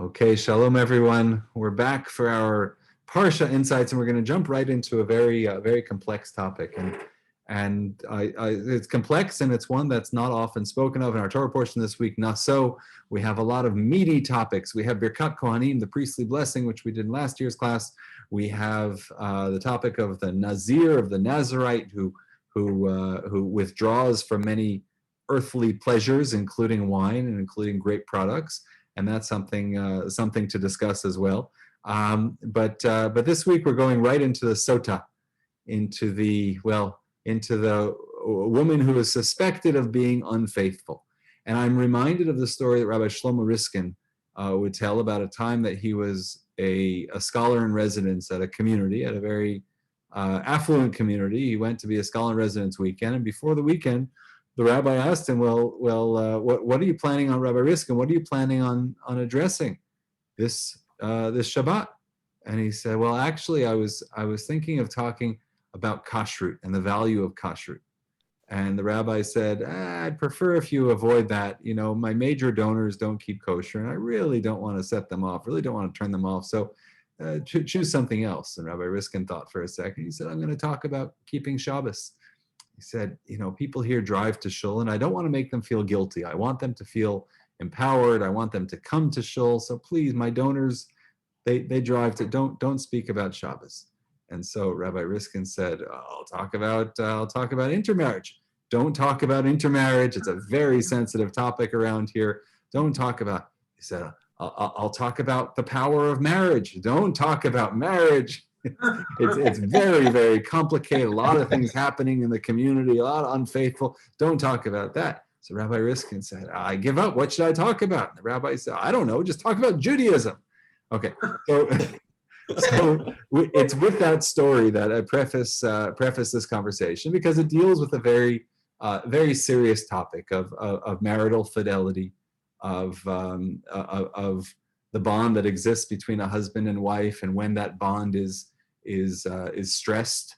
Okay, shalom everyone. We're back for our Parasha insights, and we're going to jump right into a very complex topic. It's complex, and it's one that's not often spoken of in our Torah portion this week. Naso, we have a lot of meaty topics. We have Birkat Kohanim, the priestly blessing, which we did in last year's class. We have the topic of the Nazir, of the Nazarite, who withdraws from many earthly pleasures, including wine and including grape products. And that's something to discuss as well. But this week we're going right into the sota, into the woman who is suspected of being unfaithful. And I'm reminded of the story that Rabbi Shlomo Riskin would tell about a time that he was a scholar in residence at a community, at a very affluent community. He went to be a scholar in residence weekend, and before the weekend, the rabbi asked him, what are you planning on, Rabbi Riskin? What are you planning on addressing this Shabbat? And he said, well, actually, I was thinking of talking about kashrut and the value of kashrut. And the rabbi said, I'd prefer if you avoid that. You know, my major donors don't keep kosher, and I really don't want to set them off, really don't want to turn them off. So choose something else. And Rabbi Riskin thought for a second. He said, I'm going to talk about keeping Shabbos. He said, people here drive to shul, and I don't want to make them feel guilty. I want them to feel empowered. I want them to come to shul. So please, my donors, they drive to, don't speak about Shabbos. And so Rabbi Riskin said, I'll talk about intermarriage. Don't talk about intermarriage. It's a very sensitive topic around here. Don't talk about, he said, I'll talk about the power of marriage. Don't talk about marriage. It's very complicated. A lot of things happening in the community, a lot of unfaithful. Don't talk about that. So Rabbi Riskin said, I give up. What should I talk about? And the rabbi said, I don't know. Just talk about Judaism. Okay. So it's with that story that I preface this conversation, because it deals with a very serious topic of marital fidelity, of the bond that exists between a husband and wife, and when that bond is stressed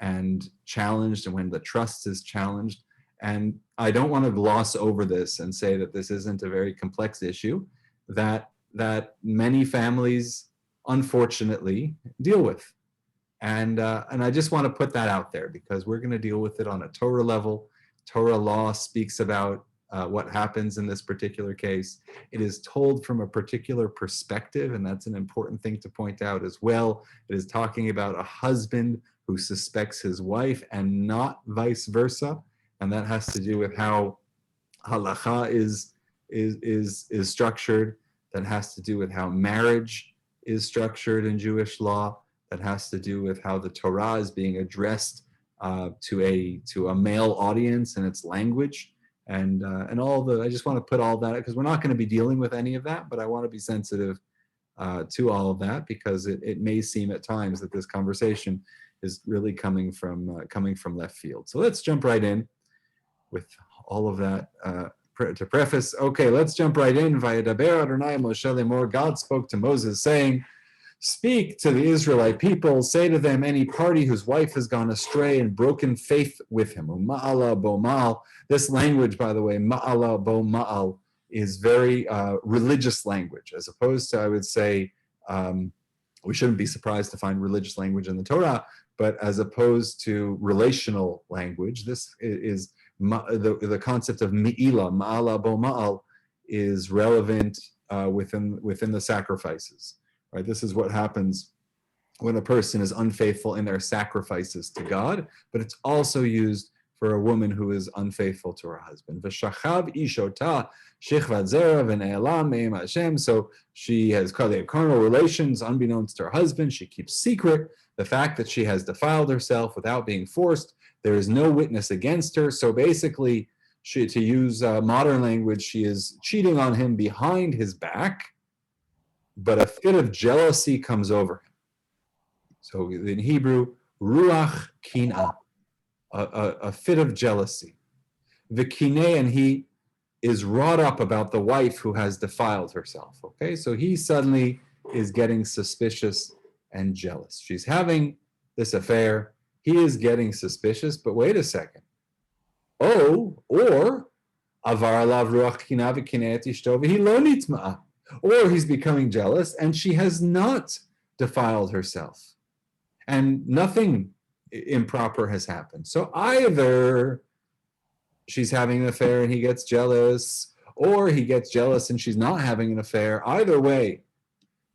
and challenged, and when the trust is challenged. And I don't want to gloss over this and say that this isn't a very complex issue that many families unfortunately deal with. And I just want to put that out there, because we're going to deal with it on a Torah level. Torah law speaks about what happens in this particular case. It is told from a particular perspective, and that's an important thing to point out as well. It is talking about a husband who suspects his wife, and not vice versa. And that has to do with how halacha is structured. That has to do with how marriage is structured in Jewish law. That has to do with how the Torah is being addressed to a male audience and its language. And I just want to put all that, because we're not going to be dealing with any of that, but I want to be sensitive to all of that, because it may seem at times that this conversation is really coming from left field. So let's jump right in with all of that to preface. Okay, let's jump right in. Vayedaber Adonai Moshe lemor, God spoke to Moses saying, speak to the Israelite people, say to them, any party whose wife has gone astray and broken faith with him. Ma'ala bo ma'al. This language, by the way, ma'ala bo ma'al, is very religious language, as opposed to, I would say, we shouldn't be surprised to find religious language in the Torah, but as opposed to relational language, this is the concept of mi'ila, ma'ala bo ma'al, is relevant within the sacrifices. Right? This is what happens when a person is unfaithful in their sacrifices to God, but it's also used for a woman who is unfaithful to her husband. V'shachav ishota shechvat zera v'ne'elam me'im Hashem. So she has carnal relations unbeknownst to her husband. She keeps secret the fact that she has defiled herself without being forced. There is no witness against her. So basically, to use modern language, she is cheating on him behind his back, but a fit of jealousy comes over him. So in Hebrew, ruach kin'ah, a fit of jealousy. V'kineh, and he is wrought up about the wife who has defiled herself. Okay, so he suddenly is getting suspicious and jealous. She's having this affair. He is getting suspicious, but wait a second. Oh, or avar alav ruach kin'ah v'kineh et ishto v'hi lo nitma'a. or he's becoming jealous and she has not defiled herself and nothing improper has happened. So either she's having an affair and he gets jealous, or he gets jealous and she's not having an affair. Either way,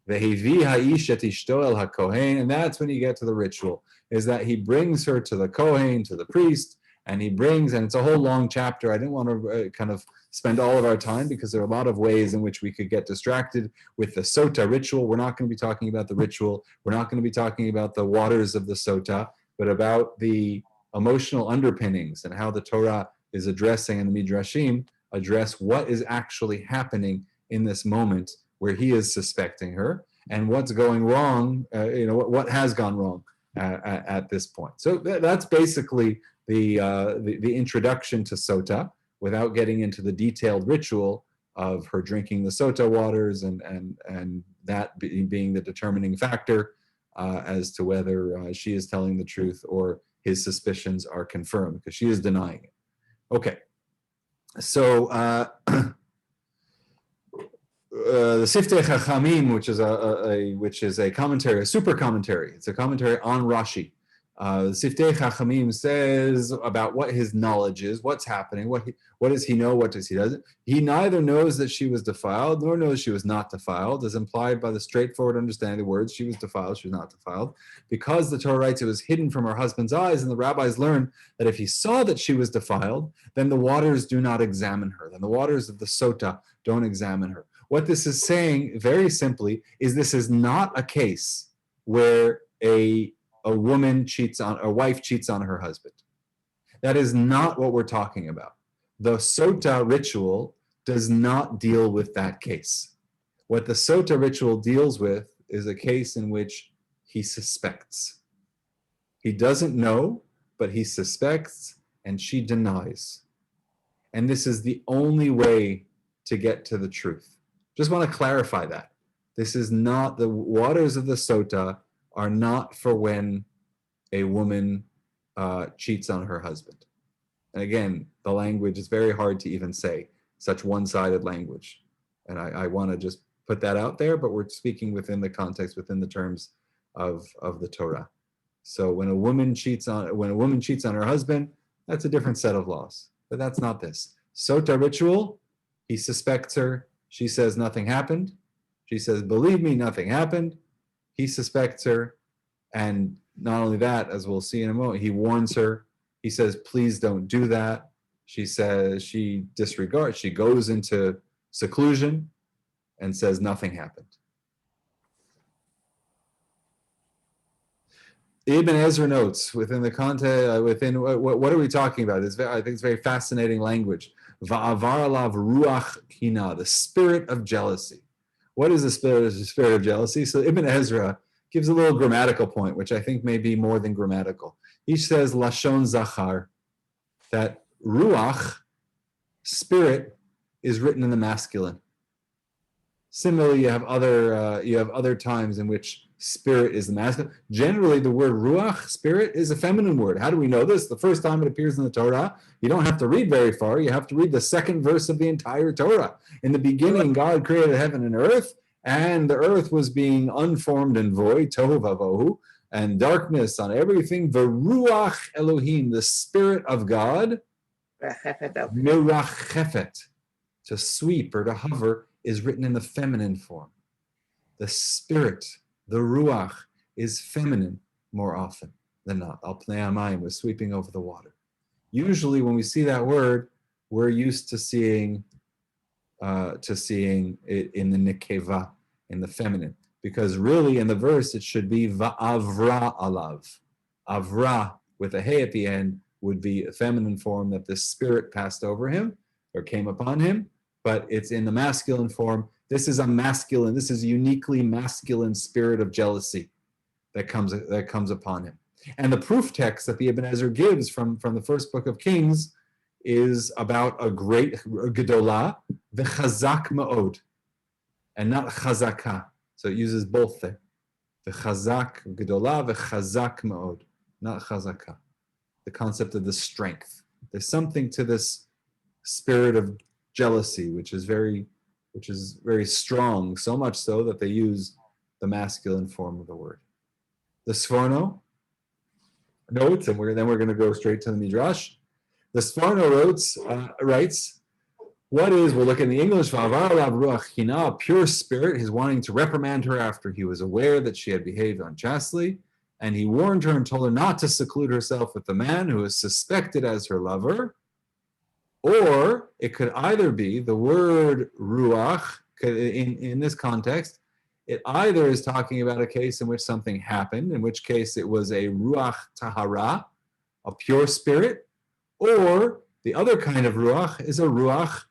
and that's when you get to the ritual, is that he brings her to the Kohen, to the priest, and it's a whole long chapter. I didn't want to kind of spend all of our time because there are a lot of ways in which we could get distracted with the Sota ritual. We're not going to be talking about the ritual. We're not going to be talking about the waters of the Sota, but about the emotional underpinnings and how the Torah is addressing, and the Midrashim address what is actually happening in this moment where he is suspecting her and what's going wrong, what has gone wrong at this point. So that's basically the introduction to Sota, without getting into the detailed ritual of her drinking the Sota waters and that being the determining factor as to whether she is telling the truth or his suspicions are confirmed, because she is denying it. Okay, so the Siftei Chachamim, which is a commentary, a super commentary. It's a commentary on Rashi. The Siftei Chachamim says about what his knowledge is, what's happening, what does he know, what does he doesn't. He neither knows that she was defiled, nor knows she was not defiled, as implied by the straightforward understanding of the words, she was defiled, she was not defiled, because the Torah writes it was hidden from her husband's eyes, and the rabbis learn that if he saw that she was defiled, then the waters do not examine her, then the waters of the Sota don't examine her. What this is saying, very simply, is this is not a case where a wife cheats on her husband. That is not what we're talking about. The Sota ritual does not deal with that case. What the Sota ritual deals with is a case in which he suspects. He doesn't know, but he suspects, and she denies. And this is the only way to get to the truth. Just want to clarify that. This is not, the waters of the Sota are not for when a woman cheats on her husband. And again, the language is very hard to even say, such one-sided language. And I want to just put that out there, but we're speaking within the context, within the terms of the Torah. So when a woman cheats on her husband, that's a different set of laws. But that's not this. Sota ritual, he suspects her. She says nothing happened. She says, believe me, nothing happened. He suspects her. And not only that, as we'll see in a moment, he warns her. He says, please don't do that. She says, she disregards. She goes into seclusion and says nothing happened. Ibn Ezra notes within the context, what are we talking about? I think it's very fascinating language. Va'avar alav ruach kina, the spirit of jealousy. What is the spirit of jealousy? So Ibn Ezra gives a little grammatical point, which I think may be more than grammatical. He says lashon zachar, that ruach, spirit, is written in the masculine. Similarly, you have other times in which spirit is the masculine. Generally, the word ruach, spirit, is a feminine word. How do we know this? The first time it appears in the Torah, you don't have to read very far. You have to read the second verse of the entire Torah. In the beginning, God created heaven and earth, and the earth was being unformed and void, tohu vavohu, and darkness on everything. The ruach Elohim, the spirit of God, mirachefet, to sweep or to hover, is written in the feminine form. The spirit, the ruach, is feminine more often than not. Al pnei hamayim, was sweeping over the water. Usually when we see that word, we're used to seeing it in the nekeva, in the feminine, because really in the verse it should be va'avra alav. Avra with a hey at the end would be a feminine form, that the spirit passed over him or came upon him, but it's in the masculine form. This is a uniquely masculine spirit of jealousy that comes upon him. And the proof text that the Ibn Ezra gives from the first book of Kings is about a great gedolah, the chazak ma'od, and not chazaka. So it uses both there. The chazak, gedolah, the chazak ma'od, not chazaka. The concept of the strength. There's something to this spirit of jealousy, which is very which is very strong, so much so that they use the masculine form of the word. The Sforno notes, and then we're going to go straight to the Midrash. The Sforno writes, what is, we'll look in the English, a pure spirit, his wanting to reprimand her after he was aware that she had behaved unchastely, and he warned her and told her not to seclude herself with the man who is suspected as her lover. Or it could either be the word ruach, in this context, it either is talking about a case in which something happened, in which case it was a ruach tahara, a pure spirit, or the other kind of ruach is a ruach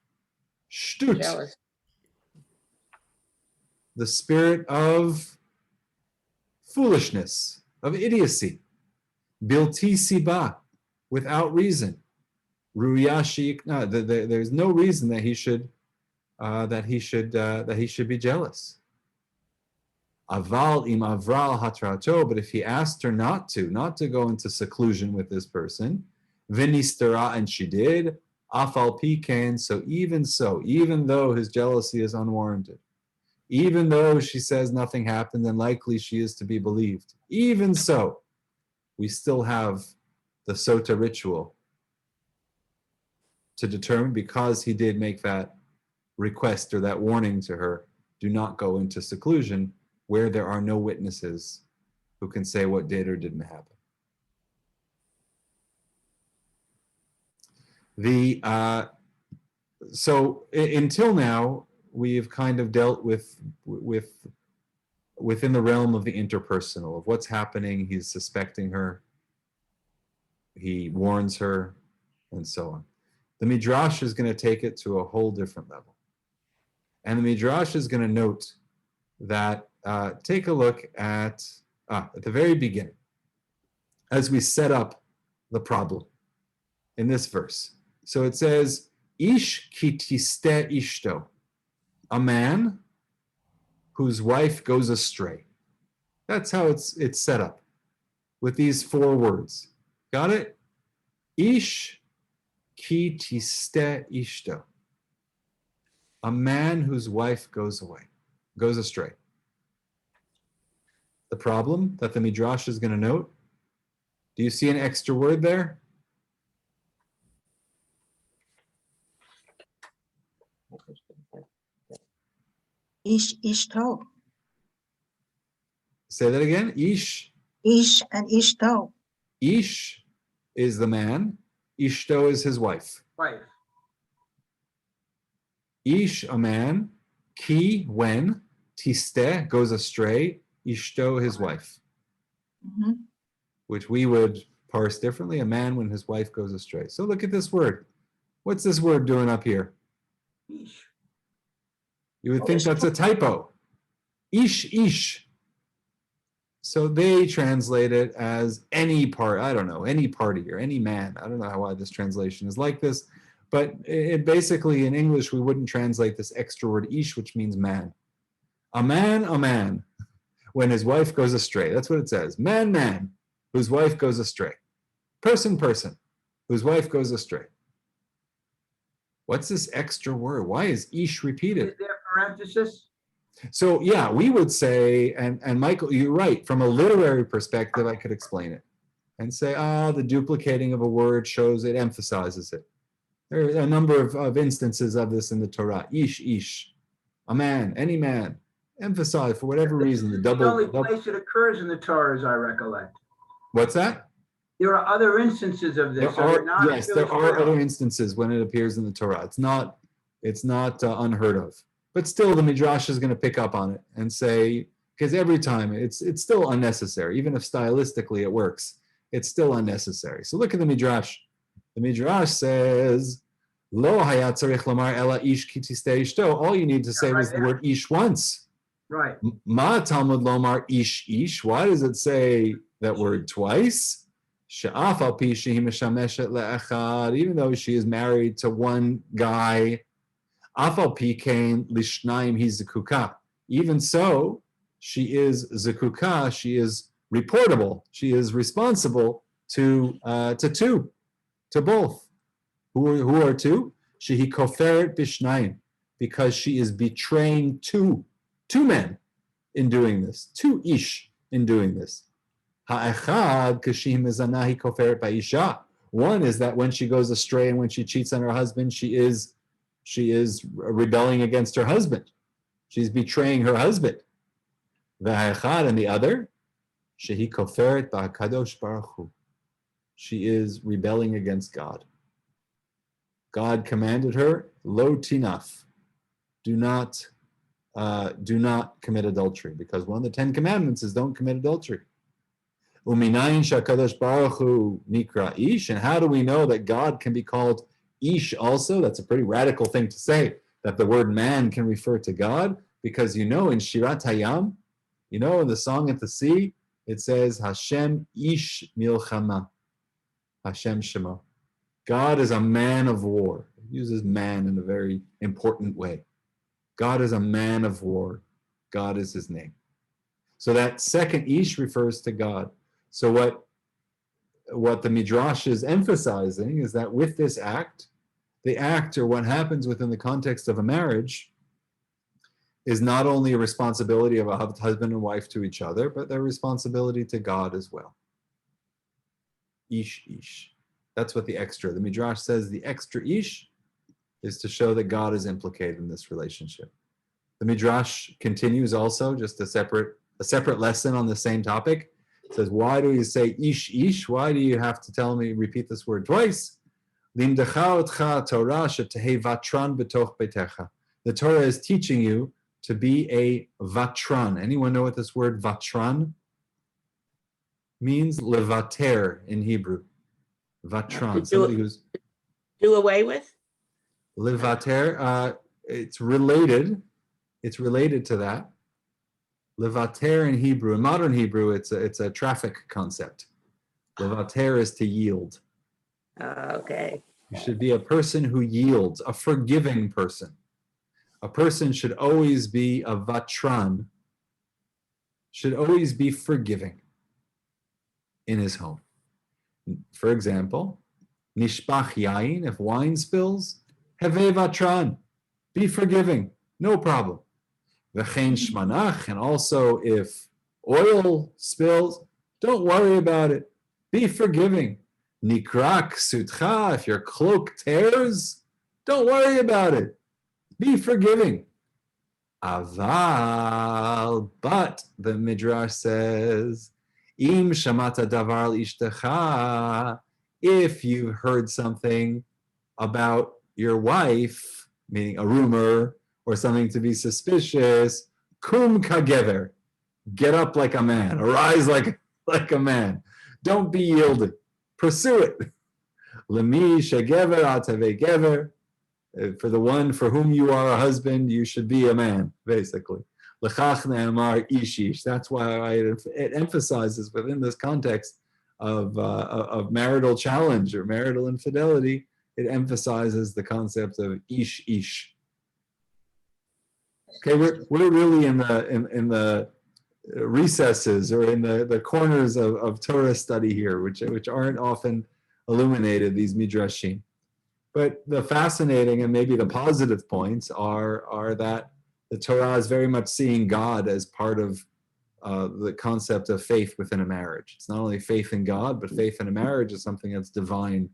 shtut, jealous, the spirit of foolishness, of idiocy, bilti siba, without reason. Ruyashi, there's no reason that he should be jealous. Aval im avral hatrato, but if he asked her not to go into seclusion with this person, vinistera, and she did, afal piken, so, even though his jealousy is unwarranted, even though she says nothing happened and likely she is to be believed, even so, we still have the sota ritual to determine, because he did make that request or that warning to her, do not go into seclusion where there are no witnesses who can say what did or didn't happen. So until now, we've kind of dealt with within the realm of the interpersonal, of what's happening. He's suspecting her, he warns her, and so on. The Midrash is going to take it to a whole different level. And the Midrash is going to note that, take a look at the very beginning, as we set up the problem in this verse. So it says, Ish ki tiste ishto, a man whose wife goes astray. That's how it's set up, with these 4 words. Got it? Ish ki tiste ishto, a man whose wife goes astray. The problem that the Midrash is going to note, do you see an extra word there? Ishto. Say that again. Ish And ishto. Ish is the man. Ishto is his wife. Wife. Ish, a man. Ki, when. Tiste, goes astray. Ishto, his wife. Mm-hmm. Which we would parse differently. A man when his wife goes astray. So look at this word. What's this word doing up here? Ish. You would think that's a typo. Ish. So they translate it as any part, I don't know, any party or any man. I don't know why this translation is like this, but it basically in English, we wouldn't translate this extra word ish, which means man. A man, when his wife goes astray. That's what it says. Man, whose wife goes astray. Person, whose wife goes astray. What's this extra word? Why is ish repeated? Is there parenthesis? So yeah, we would say, and Michael, you're right, from a literary perspective, I could explain it and say, the duplicating of a word shows it emphasizes it. There are a number of instances of this in the Torah. Ish, a man, any man, emphasize for whatever reason, the double. The only place it occurs in the Torah, as I recollect. What's that? There are other instances of this. There are other instances when it appears in the Torah. It's not unheard of. But still, the Midrash is going to pick up on it and say, because every time it's still unnecessary, even if stylistically it works, it's still unnecessary. So look at the Midrash. The Midrash says, Lo hayat tzarich lomar ela ish ki tiste ishto. All you need to say was the word ish once. Right. Ma Talmud lomar ish. Why does it say that word twice? She'af al pi shehi meshameshet le'echad. Even though she is married to one guy, afal pikein lishnayim hi zekuka. Even so, she is zekuka. She is reportable. She is responsible to two, to both. Who are two? Shehi koferet bishnayim. because she is betraying two men in doing this, two ish in doing this. Ha'echad kashim mezanahi koferet ba'isha. One is that when she goes astray and when she cheats on her husband, she is rebelling against her husband. She's betraying her husband. V'ha'echad, and the other, shehi koferet ba'kadosh baruch hu. She is rebelling against God. God commanded her, lo tinaf, do not commit adultery, because one of the 10 commandments is don't commit adultery. Uminayin shakadosh baruch hu nikra ish, and how do we know that God can be called ish also? That's a pretty radical thing to say, that the word man can refer to God, because in Shirat Hayam, in the Song at the Sea, it says Hashem ish milchama, Hashem shema. God is a man of war. It uses man in a very important way. God is a man of war. God is his name. So that second ish refers to God. So what the Midrash is emphasizing is that with this act, the act, or what happens within the context of a marriage, is not only a responsibility of a husband and wife to each other, but their responsibility to God as well. Ish, ish. That's what the Midrash says, the extra ish is to show that God is implicated in this relationship. The Midrash continues also, just a separate lesson on the same topic. It says, why do you say ish, ish? Why do you have to repeat this word twice? The Torah is teaching you to be a vatran. Anyone know what this word vatran means? Levater in Hebrew. Vatran, somebody who's do away with. Levater, it's related to that. Levater in Hebrew, in modern Hebrew, it's a traffic concept. Levater is to yield. Okay. You should be a person who yields, a forgiving person. A person should always be a vatran, should always be forgiving in his home. For example, nishpach yain, if wine spills, heve vatran, be forgiving, no problem. V'chein shmanach, and also if oil spills, don't worry about it, be forgiving. Nikrak sutcha, if your cloak tears, don't worry about it, be forgiving. Aval, but the Midrash says, Im shamata davar ishtecha, if you've heard something about your wife, meaning a rumor or something to be suspicious, kum kagever, get up like a man, arise like a man. Don't be yielding, pursue it. Lemi shegever atave gever, for the one for whom you are a husband, you should be a man, basically. L'chach ne'amar ishish. That's why it emphasizes within this context of marital challenge or marital infidelity, it emphasizes the concept of ish. Okay, we're really in the recesses or in the corners of Torah study here, which aren't often illuminated, these midrashim. But the fascinating and maybe the positive points are that the Torah is very much seeing God as part of the concept of faith within a marriage. It's not only faith in God, but faith in a marriage is something that's divine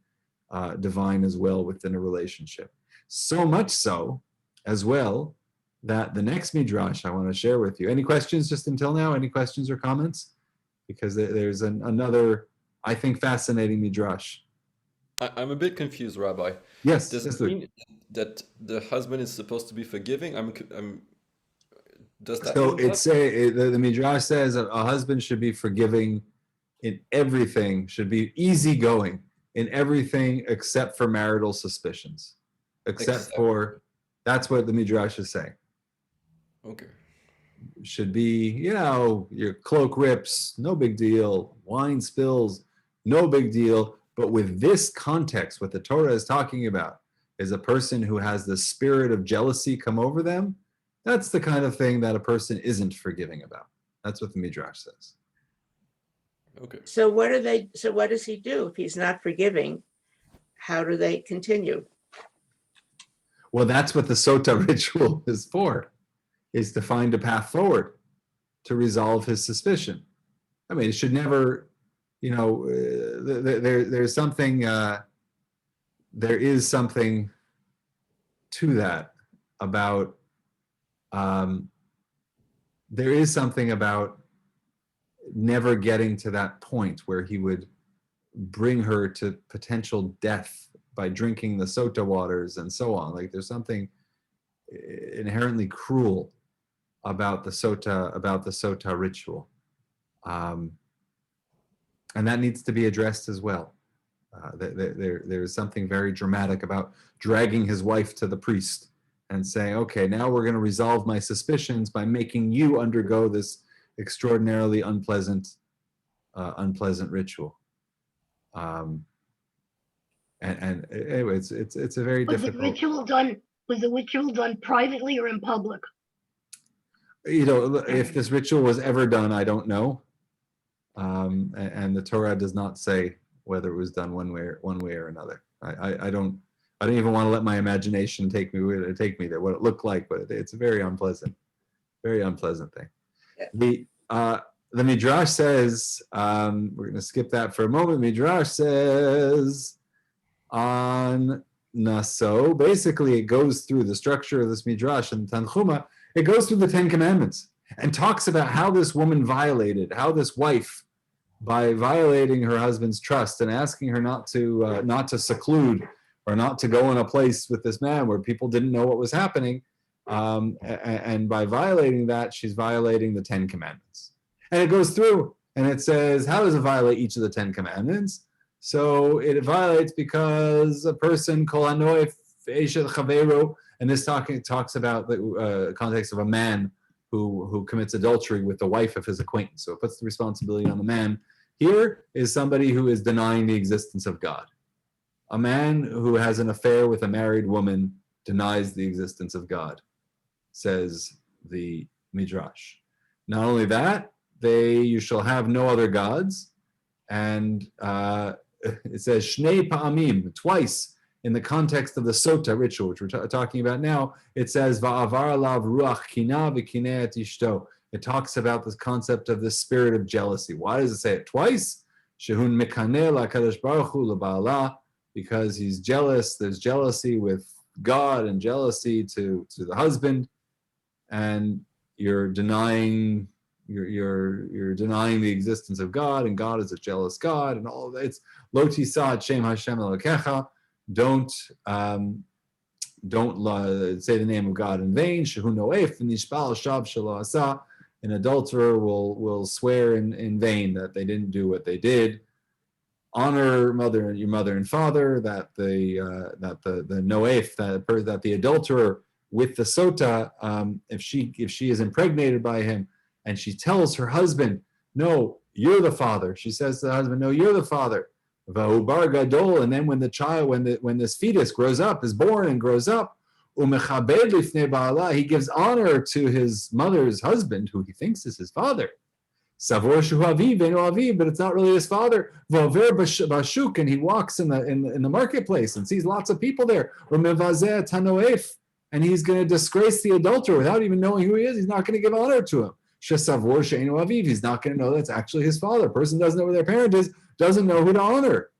as well within a relationship. So much so, as well, that the next midrash I want to share with you. Any questions just until now? Any questions or comments? Because there's another, I think, fascinating midrash. I'm a bit confused, Rabbi. Yes. Does it mean that the husband is supposed to be forgiving? Does that So mean the midrash says that a husband should be forgiving in everything, should be easygoing in everything except for marital suspicions. Except for, that's what the midrash is saying. Okay. Should be, your cloak rips, no big deal. Wine spills, no big deal. But with this context, what the Torah is talking about is a person who has the spirit of jealousy come over them. That's the kind of thing that a person isn't forgiving about. That's what the Midrash says. Okay. So what does he do if he's not forgiving? How do they continue? Well, that's what the Sota ritual is for, is to find a path forward to resolve his suspicion. I mean, it should never, there's something, there is something to that about, there is something about never getting to that point where he would bring her to potential death by drinking the Sota waters and so on. Like there's something inherently cruel about the Sota ritual. And that needs to be addressed as well. There's something very dramatic about dragging his wife to the priest and saying, okay, now we're going to resolve my suspicions by making you undergo this extraordinarily unpleasant ritual. And anyway, it's a very difficult. Was the ritual done privately or in public? If this ritual was ever done, I don't know. And the Torah does not say whether it was done one way or another. I don't even want to let my imagination take me there, what it looked like, but it's a very unpleasant thing. Yeah. The Midrash says, we're going to skip that for a moment. Midrash says on Naso, basically it goes through the structure of this Midrash and Tanchuma, it goes through the 10 Commandments and talks about how this woman how this wife, by violating her husband's trust and asking her not to seclude or not to go in a place with this man where people didn't know what was happening, and by violating that, she's violating the 10 Commandments. And it goes through and it says, how does it violate each of the 10 Commandments? So it violates because a person, kol hanoef eshet chaveiro, and this talks about the context of a man who commits adultery with the wife of his acquaintance. So it puts the responsibility on the man. Here is somebody who is denying the existence of God. A man who has an affair with a married woman denies the existence of God, says the Midrash. Not only that, you shall have no other gods. And it says Shnei Pa'amim, twice in the context of the Sota ritual, which we're talking about now. It says Va'avar alav ruach kina v'kineat ishto. It talks about this concept of the spirit of jealousy. Why does it say it twice? Shehun mekaneh la'kadosh baruch hu l'ba'ala, because he's jealous. There's jealousy with God and jealousy to the husband, and you're denying the existence of God, and God is a jealous God, and all of that. It's lo tisa et shem Hashem Elokecha. Don't say the name of God in vain. Shehu noef v'nishbal shav shelo asa. An adulterer will swear in vain that they didn't do what they did. Honor your mother and father. That the noef, that the adulterer with the sota, if she is impregnated by him, and she tells her husband, "No, you're the father." She says to the husband, "No, you're the father." Va'ubar gadol, and then when this fetus grows up, is born and grows up, umechabed lifnei ba'ala, he gives honor to his mother's husband, who he thinks is his father. Savor shu aviv ve'eno aviv, but it's not really his father. Va'over bashuk, and he walks in the marketplace and sees lots of people there. Umevazeh tanoef, and he's going to disgrace the adulterer without even knowing who he is. He's not going to give honor to him. Shesavor she'eno aviv, he's not going to know that's actually his father. A person doesn't know who their parent is, doesn't know who to honor.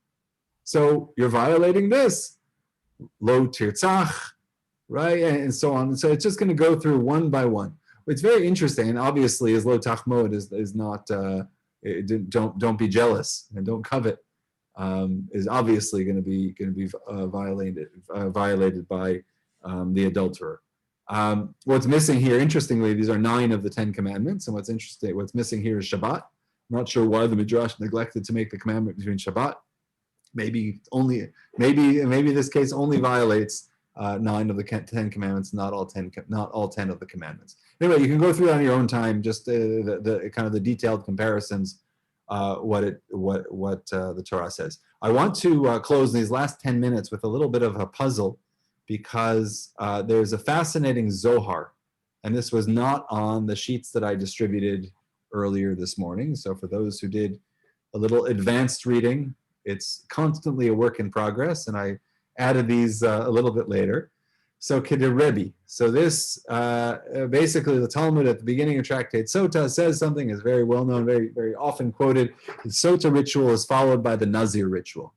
So you're violating this. Lo tirtzach, right? And so on. And so it's just going to go through one by one. It's very interesting. And obviously, as lo tachmod is not, don't be jealous and don't covet, is obviously going to be violated by the adulterer. What's missing here, interestingly, these are 9 of the 10 commandments. And what's missing here is Shabbat. I'm not sure why the Midrash neglected to make the commandment between Shabbat. Maybe this case only violates 9 of the 10 commandments, not all 10 of the commandments. Anyway, you can go through that on your own time, just the kind of the detailed comparisons, what the Torah says. I want to close these last 10 minutes with a little bit of a puzzle, because there's a fascinating Zohar, and this was not on the sheets that I distributed earlier this morning. So for those who did a little advanced reading, it's constantly a work in progress, and I added these a little bit later. So Rebbe. So this basically the Talmud at the beginning of Tractate Sota says something is very well known, very very often quoted. The Sota ritual is followed by the Nazir ritual.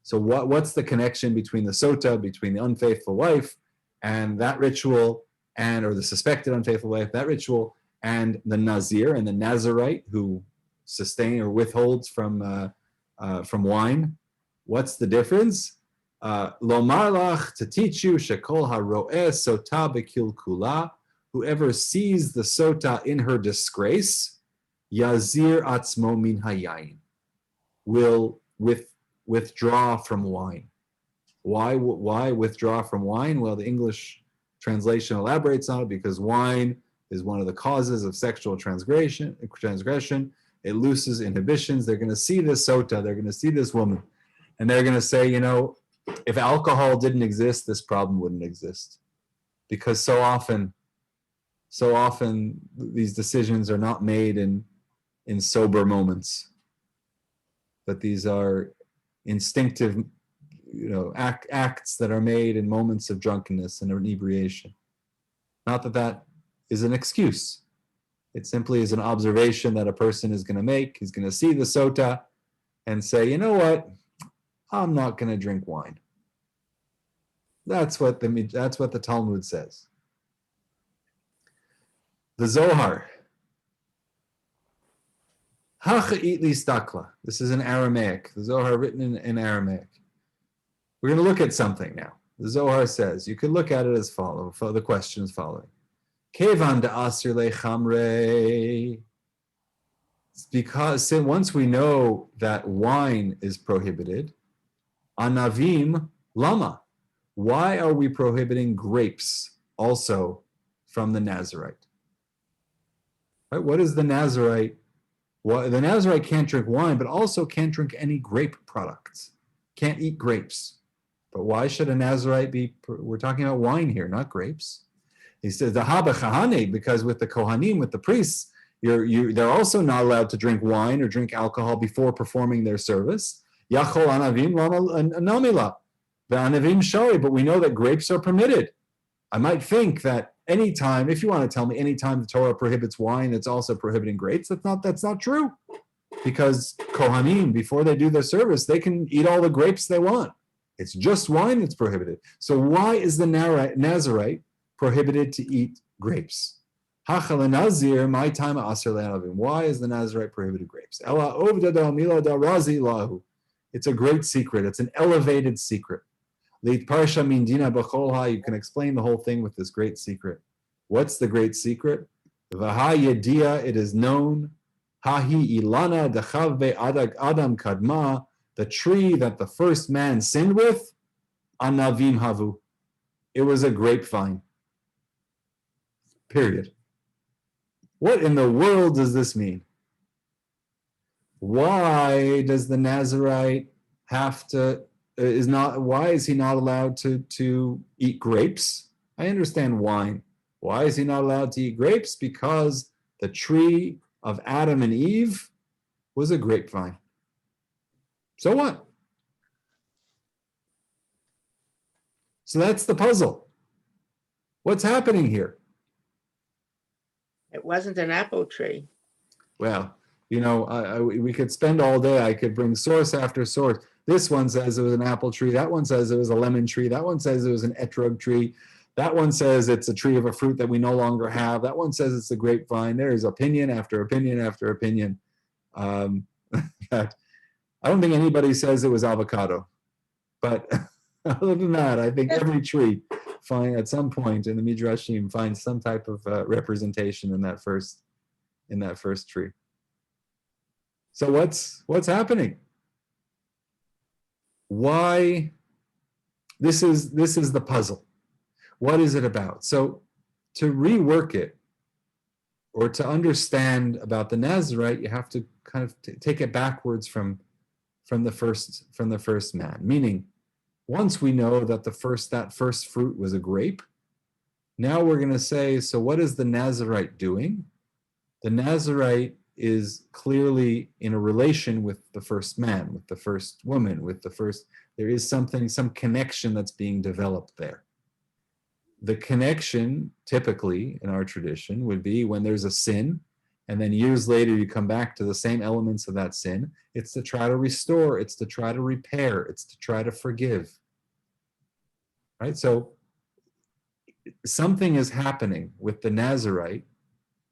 So what's the connection between the Sota, between the unfaithful wife, and that ritual, or the suspected unfaithful wife, that ritual, and the Nazir and the Nazirite who sustain or withholds from wine? What's the difference? Lomar lach, to teach you, shekol haro'eh sota bekilkula, whoever sees the sota in her disgrace, yazir atzmo min hayayin, will withdraw from wine. Why withdraw from wine? Well, the English translation elaborates on it because wine is one of the causes of sexual transgression. It looses inhibitions. They're going to see this sota, they're going to see this woman, and they're going to say, if alcohol didn't exist, this problem wouldn't exist. Because so often these decisions are not made in sober moments, but these are instinctive, acts that are made in moments of drunkenness and inebriation. Not that is an excuse. It simply is an observation that a person is going to make. He's going to see the sota and say, you know what? I'm not going to drink wine. That's what the Talmud says. The Zohar. Hacha'it li stakla. This is in Aramaic. The Zohar written in Aramaic. We're going to look at something now. The Zohar says, you could look at it as follows. The question is following. Kevan da'asir lechamre. Because once we know that wine is prohibited, anavim lama. Why are we prohibiting grapes also from the Nazirite? Right? What is the Nazirite? Well, the Nazirite can't drink wine, but also can't drink any grape products. Can't eat grapes. But why should a Nazirite be? We're talking about wine here, not grapes. He says the haba chahane, because with the kohanim, with the priests, they're also not allowed to drink wine or drink alcohol before performing their service. Yachol anavim namila, the anavim shari, but we know that grapes are permitted. I might think that anytime, if you want to tell me anytime the Torah prohibits wine, it's also prohibiting grapes. That's not true, because kohanim, before they do their service, they can eat all the grapes they want. It's just wine that's prohibited. So why is the Nazirite prohibited to eat grapes? Hachal nazir, my time aser le'anavim. Why is the Nazirite prohibited grapes? Ela ovda da mila da razi lahu. It's a great secret. It's an elevated secret. Leit Parasha min dina b'cholha. You can explain the whole thing with this great secret. What's the great secret? V'ha yedia, it is known. Hahi ilana dechave adam kadma. The tree that the first man sinned with, anavim havu. It was a grapevine. Period. What in the world does this mean? Why does the Nazirite why is he not allowed to eat grapes? I understand wine. Why is he not allowed to eat grapes? Because the tree of Adam and Eve was a grapevine. So what? So that's the puzzle. What's happening here? It wasn't an apple tree. Well, we could spend all day. I could bring source after source. This one says it was an apple tree. That one says it was a lemon tree. That one says it was an etrog tree. That one says it's a tree of a fruit that we no longer have. That one says it's a grapevine. There is opinion after opinion after opinion. That I don't think anybody says it was avocado. But other than that, I think every tree at some point in the Midrashim finds some type of representation in that first tree. So what's happening? Why? This is the puzzle. What is it about? So to rework it, or to understand about the Nazirite, you have to kind of take it backwards from the first man. Meaning, once we know that that first fruit was a grape, now we're going to say, so what is the Nazirite doing? The Nazirite is clearly in a relation with the first man, with the first woman, there is some connection that's being developed there. the connection typically in our tradition would be when there's a sin, and then years later you come back to the same elements of that sin. It's to try to restore, it's to try to repair, it's to try to forgive. Right? So something is happening with the Nazirite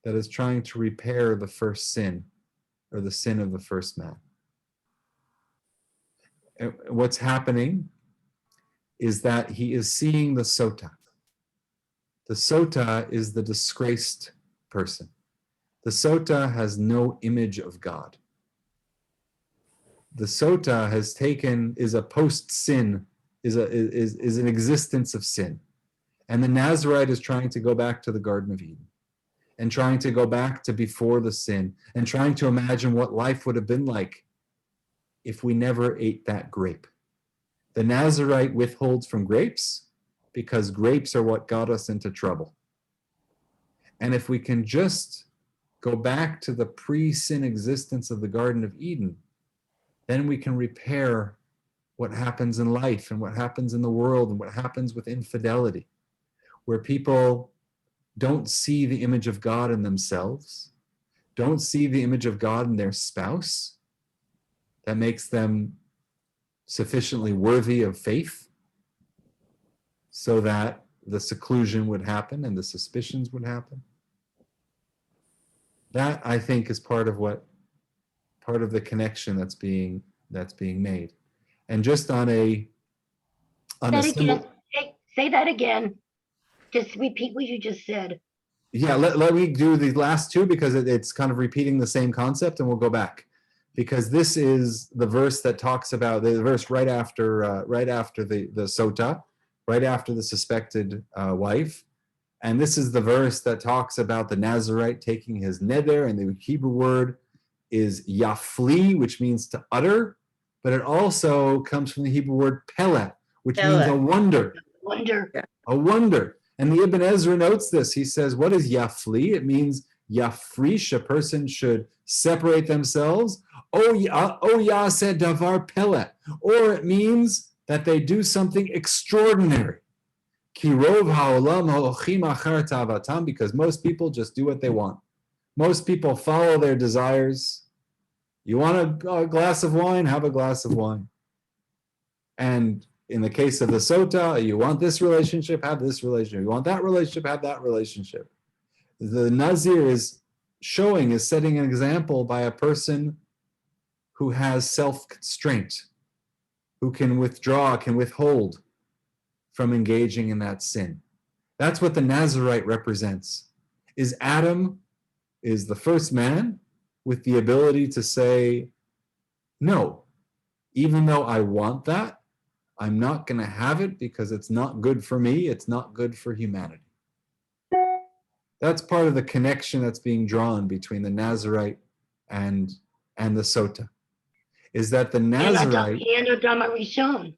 that is trying to repair the first sin, or the sin of the first man. And what's happening is that he is seeing the sota. The sota is the disgraced person. The sota has no image of God. The sota is a post-sin, is an existence of sin. And the Nazirite is trying to go back to the Garden of Eden, and trying to go back to before the sin, and trying to imagine what life would have been like if we never ate that grape. The Nazirite withholds from grapes because grapes are what got us into trouble. And if we can just go back to the pre-sin existence of the Garden of Eden, then we can repair what happens in life and what happens in the world and what happens with infidelity, where people don't see the image of God in themselves, don't see the image of God in their spouse that makes them sufficiently worthy of faith so that the seclusion would happen and the suspicions would happen. That, I think, is part of the connection that's being made. And just on a Say that again. Just repeat what you just said. Yeah, let me do the last two because it's kind of repeating the same concept, and we'll go back. Because this is the verse that talks about, the verse right after the sota, right after the suspected wife. And this is the verse that talks about the Nazirite taking his neder, and the Hebrew word is yafli, which means to utter, but it also comes from the Hebrew word pele, which means a wonder. A wonder. And the Ibn Ezra notes this. He says, what is yafli? It means yafrish, a person should separate themselves. Yaseh davar pele. Or it means that they do something extraordinary. Kirov ha'olam ha'ochim achar ta'avatam, because most people just do what they want. Most people follow their desires. You want a glass of wine? Have a glass of wine. And in the case of the sota, you want this relationship? Have this relationship. You want that relationship? Have that relationship. The Nazir is setting an example by a person who has self-constraint, who can withdraw, can withhold from engaging in that sin. That's what the Nazirite represents. Adam is the first man with the ability to say, no, even though I want that, I'm not going to have it because it's not good for me, it's not good for humanity. That's part of the connection that's being drawn between the Nazirite and the sota. Is that the Nazirite... And Adam Rishon.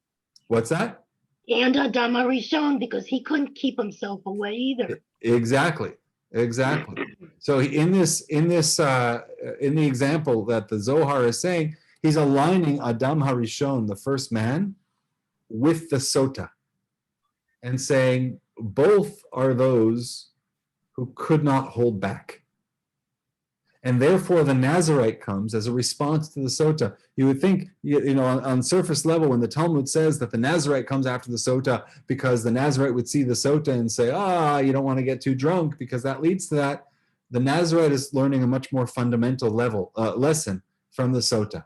What's that? And Adam Rishon, because he couldn't keep himself away either. Exactly. So in the example that the Zohar is saying, he's aligning Adam Harishon, the first man, with the sota, and saying both are those who could not hold back. And therefore the Nazirite comes as a response to the sota. You would think, on surface level, when the Talmud says that the Nazirite comes after the sota because the Nazirite would see the sota and say, you don't want to get too drunk because that leads to that. The Nazirite is learning a much more fundamental lesson from the sota.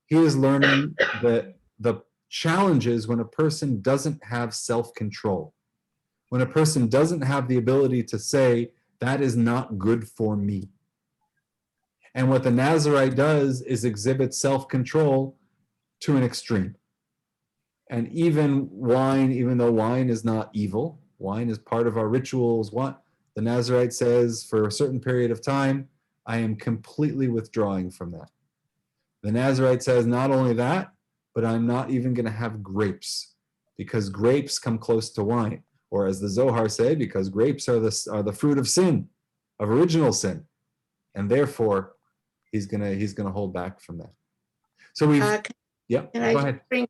He is learning the challenges when a person doesn't have self-control, when a person doesn't have the ability to say, that is not good for me. And what the Nazirite does is exhibit self-control to an extreme. And even though wine is not evil, wine is part of our rituals, the Nazirite says, for a certain period of time, I am completely withdrawing from that. The Nazirite says, not only that, but I'm not even going to have grapes, because grapes come close to wine. Or as the Zohar say, because grapes are the fruit of sin, of original sin. And therefore, he's gonna hold back from that. So go ahead. Bring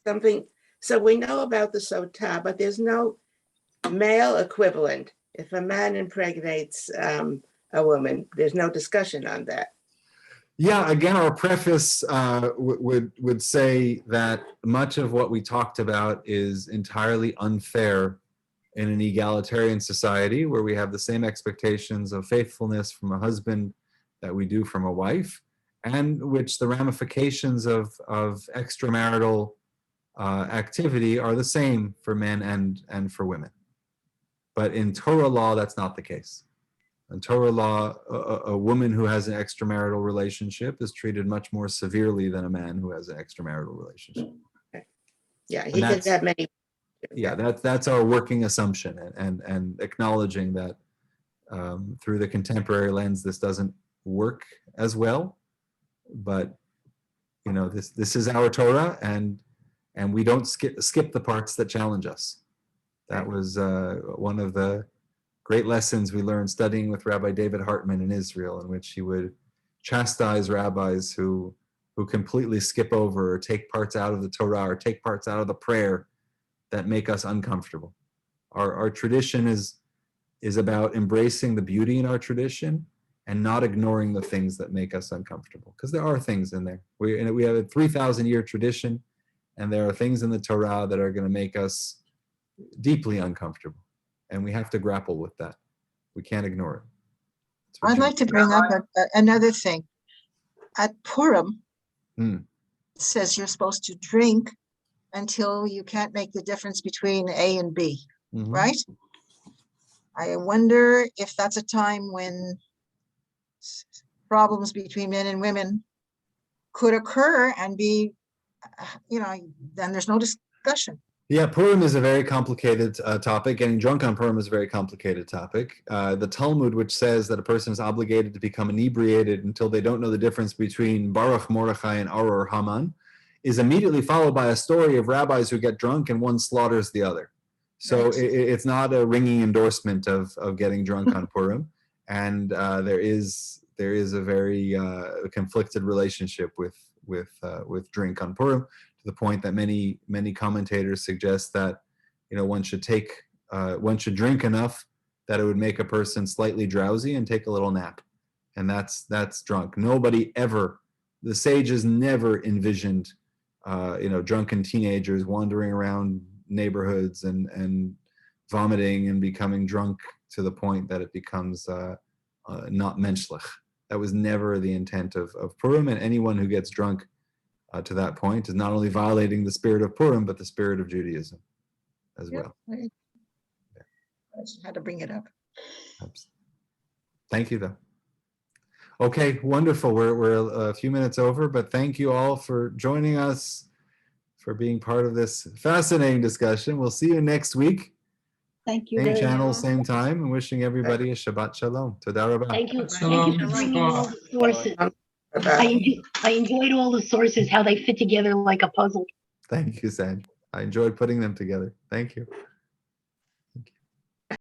something? So we know about the sota, but there's no male equivalent. If a man impregnates a woman, there's no discussion on that. Yeah, again, our preface would say that much of what we talked about is entirely unfair in an egalitarian society where we have the same expectations of faithfulness from a husband that we do from a wife, and which the ramifications of extramarital activity are the same for men and for women. But in Torah law, that's not the case. In Torah law, a woman who has an extramarital relationship is treated much more severely than a man who has an extramarital relationship. Yeah, he can have many. Yeah, that's our working assumption, and acknowledging that through the contemporary lens, this doesn't work as well. But you know, this is our Torah, and we don't skip the parts that challenge us. That was one of the great lessons we learned studying with Rabbi David Hartman in Israel, in which he would chastise rabbis who completely skip over or take parts out of the Torah or take parts out of the prayer that make us uncomfortable. Our tradition is about embracing the beauty in our tradition and not ignoring the things that make us uncomfortable, because there are things in there. We have a 3,000-year tradition, and there are things in the Torah that are going to make us deeply uncomfortable, and we have to grapple with that. We can't ignore it. I'd like to bring up another thing. At Purim, Hmm. it says you're supposed to drink until you can't make the difference between A and B, Mhm. right? I wonder if that's a time when problems between men and women could occur and be, then there's no discussion. Yeah, Purim is a very complicated topic. Getting drunk on Purim is a very complicated topic. The Talmud, which says that a person is obligated to become inebriated until they don't know the difference between Baruch Mordechai and Aror Haman, is immediately followed by a story of rabbis who get drunk and one slaughters the other. So Right. it's not a ringing endorsement of getting drunk on Purim, and there is a very conflicted relationship with drink on Purim, to the point that many commentators suggest that one should drink enough that it would make a person slightly drowsy and take a little nap, and that's drunk. Nobody ever, the sages never envisioned drunken teenagers wandering around neighborhoods and vomiting and becoming drunk to the point that it becomes not menschlich. That was never the intent of Purim, and anyone who gets drunk to that point is not only violating the spirit of Purim, but the spirit of Judaism as well. I just had to bring it up. Thank you, though. Okay, wonderful. We're a few minutes over, but thank you all for joining us, for being part of this fascinating discussion. We'll see you next week. Thank you. Same very channel, much. same time, and wishing everybody a Shabbat Shalom. Toda rabah. Thank you. Shalom. Thank you for bringing all the sources. Bye-bye. I enjoyed all the sources, how they fit together like a puzzle. Thank you, Sam. I enjoyed putting them together. Thank you.